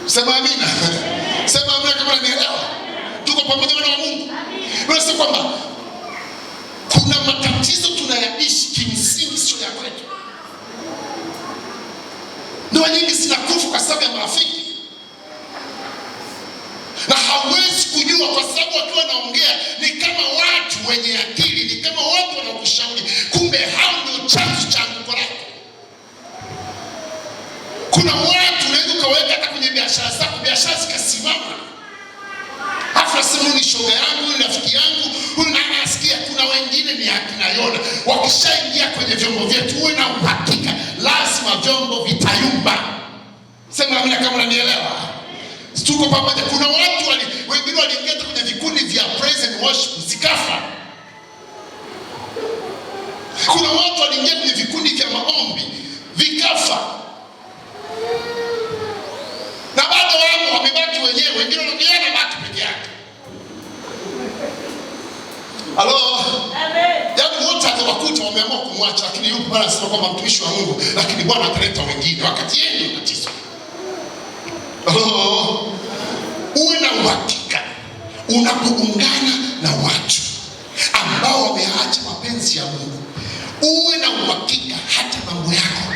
Sema amina. Sema amina kama unanielewa. Tuko pamoja na Mungu. Unasema kwamba kuna matatizo tunayaishi kimsingi sio ya kwetu. Ndoa nyingi zinakufa kwa sababu ya marafiki. Na hawezi kujua kwa sababu wakiwa naongea ni kama watu wenye akili, ni kama watu wanakushauri, kumbe hao ndio chanzo cha anguko lako. Kuna watu unaweza kaweka hata kwenye biashara zako, biashara zikasimama. Hafla sema ni shoga yangu, ni rafiki yangu, unasikia kuna wengine ni akina Yona. Wakishaingia kwenye vyombo vyetu, uwe na uhakika lazima vyombo vitayumba. Sema amina kama unanielewa. Tuko pamoja. Kuna watu wengine waliingia kwenye vikundi vya praise and worship zikafa. Kuna watu waliingia kwenye vikundi vya maombi vikafa. Na bado wao wamebaki wenyewe, wengine wanakiana baki peke yake. Halo? Amen. Yaani wote atawakuta wameamua kumwacha, lakini yupo bwana anasema kwamba mtumishi wa Mungu, lakini Bwana ataleta wengine wakati yeye ndio tatizo. Uwe na uhakika unapoungana na watu ambao wameacha mapenzi ya Mungu. Uwe na uhakika hata mambo yako